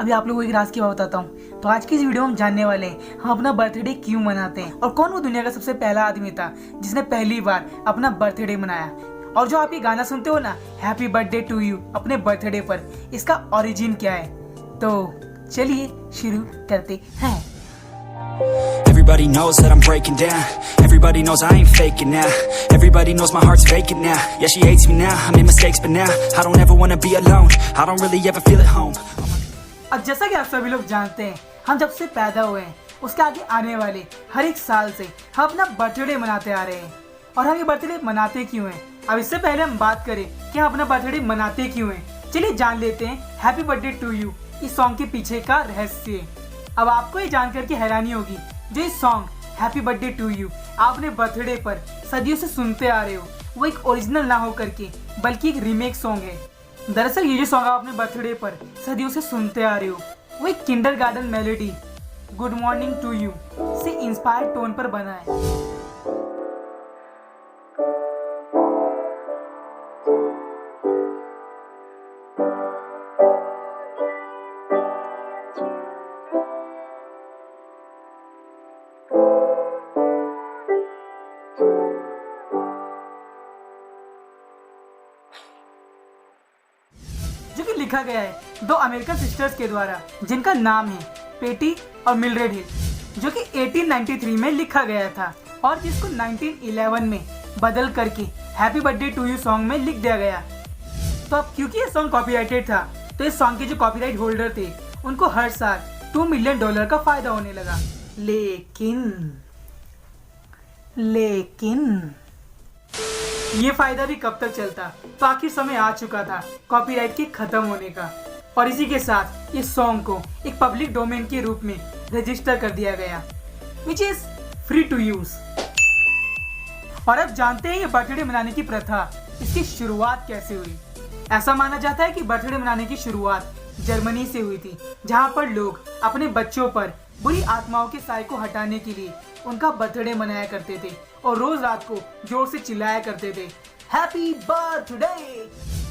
अभी आप लोगों को एक राज की बात बताता हूँ। तो आज की इस वीडियो में हम जानने वाले हैं हम अपना बर्थडे क्यों मनाते हैं और कौन वो दुनिया का सबसे पहला आदमी था जिसने पहली बार अपना बर्थडे मनाया। और जो आप ये गाना सुनते हो ना, हैप्पी बर्थडे टू यू, अपने बर्थडे पर, इसका ओरिजिन क्या है। तो चलिए शुरू करते हैं। Everybody knows that I'm breaking down. Everybody knows I ain't faking now. Everybody knows my heart's vacant now. Yeah, she hates me now. I made mistakes, but now I don't ever wanna be alone. I don't really ever feel at home. अब जैसा कि आप सभी लोग जानते हैं, हम जब से पैदा हुए हैं उसके आगे आने वाले हर एक साल से हम अपना बर्थडे मनाते आ रहे हैं। और हम ये बर्थडे मनाते क्यों हैं? अब इससे पहले हम बात करें कि हम अपना बर्थडे मनाते क्यों हैं, चलिए जान लेते हैं हैप्पी बर्थडे टू यू इस सॉन्ग के पीछे का रहस्य। अब आपको ये जानकर के हैरानी होगी, जो इस song happy birthday to you आपने बर्थडे पर सदियों से सुनते आ रहे हो, वो एक ओरिजिनल ना हो करके बल्कि एक रीमेक सॉन्ग है। दरअसल ये जो सॉन्ग आप अपने बर्थडे पर सदियों से सुनते आ रहे हो, वो एक kindergarten melody good morning to you से इंस्पायर्ड टोन पर बना है। जो कि लिखा गया है दो अमेरिकन सिस्टर्स के द्वारा, जिनका नाम है पेटी और मिल्ड्रेड हिल, जो कि 1893 में लिखा गया था और जिसको 1911 में बदल करके happy birthday to you song में लिख दिया गया। तो अब क्योंकि ये सॉन्ग कॉपीराइटेड था, तो इस सॉन्ग के जो कॉपीराइट होल्डर थे उनको हर साल $2 मिलियन का फायदा होने लगा। लेकिन ये फायदा भी कब तक चलता, तो आखिर समय आ चुका था कॉपीराइट के खत्म होने का और इसी के साथ इस सॉन्ग को एक पब्लिक डोमेन के रूप में रजिस्टर कर दिया गया, which is free to use. और अब जानते हैं ये बर्थडे मनाने की प्रथा, इसकी शुरुआत कैसे हुई। ऐसा माना जाता है कि बर्थडे मनाने की शुरुआत जर्मनी से हुई थी, जहां पर लोग अपने बच्चों पर बुरी आत्माओं के साए को हटाने के लिए उनका बर्थडे मनाया करते थे और रोज रात को जोर से चिल्लाया करते थे हैप्पी बर्थडे।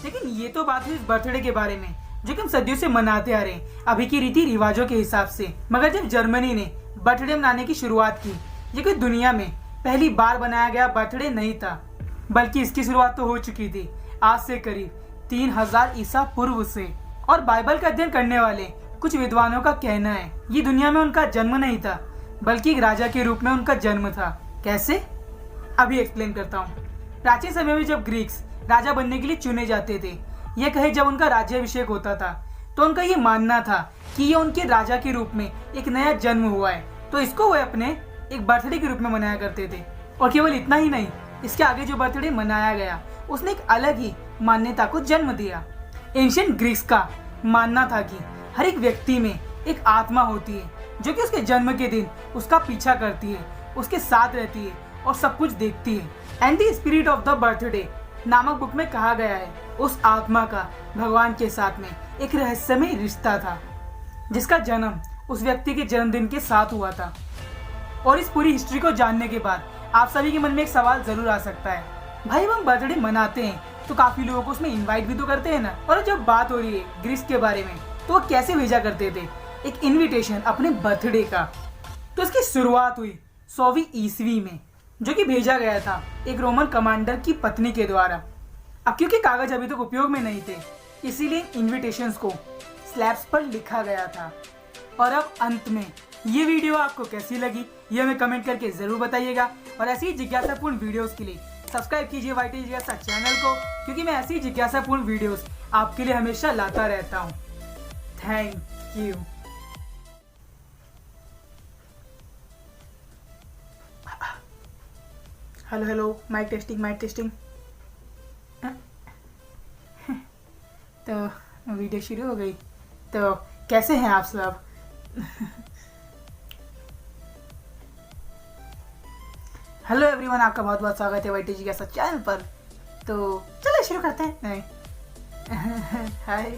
लेकिन ये तो बात है इस बर्थडे के बारे में जो कि हम सदियों से मनाते आ रहे हैं अभी की रीति रिवाजों के हिसाब से। मगर जब जर्मनी ने बर्थडे मनाने की शुरुआत की, ये कोई दुनिया में पहली बार बनाया गया बर्थडे नहीं था, बल्कि इसकी शुरुआत तो हो चुकी थी आज से करीब 3000 ईसा पूर्व से। और बाइबल का अध्ययन करने वाले कुछ विद्वानों का कहना है ये दुनिया में उनका जन्म नहीं था, बल्कि एक राजा के रूप में उनका जन्म था। कैसे, अभी एक्सप्लेन करता हूँ। प्राचीन समय में जब ग्रीक्स राजा बनने के लिए चुने जाते थे, यह कहे जब उनका राज्याभिषेक होता था, तो उनका ये मानना था कि ये उनके राजा के रूप में एक नया जन्म हुआ है, तो इसको वे अपने एक बर्थडे के रूप में मनाया करते थे। और केवल इतना ही नहीं, इसके आगे जो बर्थडे मनाया गया उसने एक अलग ही मान्यता को जन्म दिया। एंशिएंट ग्रीक्स का मानना था कि हर एक व्यक्ति में एक आत्मा होती है जो कि उसके जन्म के दिन उसका पीछा करती है, उसके साथ रहती है और सब कुछ देखती है। And the spirit of the birthday नामक बुक में कहा गया है उस आत्मा का भगवान के साथ में एक रहस्यमय रिश्ता था, जिसका जन्म उस व्यक्ति के जन्मदिन के साथ हुआ था। और इस पूरी हिस्ट्री को जानने के बाद आप सभी के मन में एक सवाल जरूर आ सकता है, भाई हम बर्थडे मनाते हैं तो काफी लोगों को उसमें इनवाइट भी तो करते हैं ना। और जब बात हो रही है ग्रीस के बारे में, तो वो कैसे भेजा करते थे एक इनविटेशन अपने बर्थडे का। तो इसकी शुरुआत हुई 100वीं ईस्वी में, जो कि भेजा गया था एक रोमन कमांडर की पत्नी के द्वारा। अब क्योंकि कागज अभी तक उपयोग में नहीं थे, इसीलिए इनविटेशंस को स्लैब्स पर लिखा गया था। और अब अंत में ये वीडियो आपको कैसी लगी ये हमें कमेंट करके जरूर बताइएगा। और ऐसी ही जिज्ञासापूर्ण वीडियोस के लिए सब्सक्राइब कीजिए वाईटी जिज्ञासा चैनल को, क्योंकि मैं ऐसी जिज्ञासापूर्ण वीडियोस आपके लिए हमेशा लाता रहता हूँ। Thank you. Hello hello, mike testing. तो वीडियो शुरू हो गई। तो कैसे हैं आप सब? हेलो एवरीवन, आपका बहुत बहुत स्वागत है वाईटी जिज्ञासा चैनल पर। तो चलो शुरू करते हैं। हाय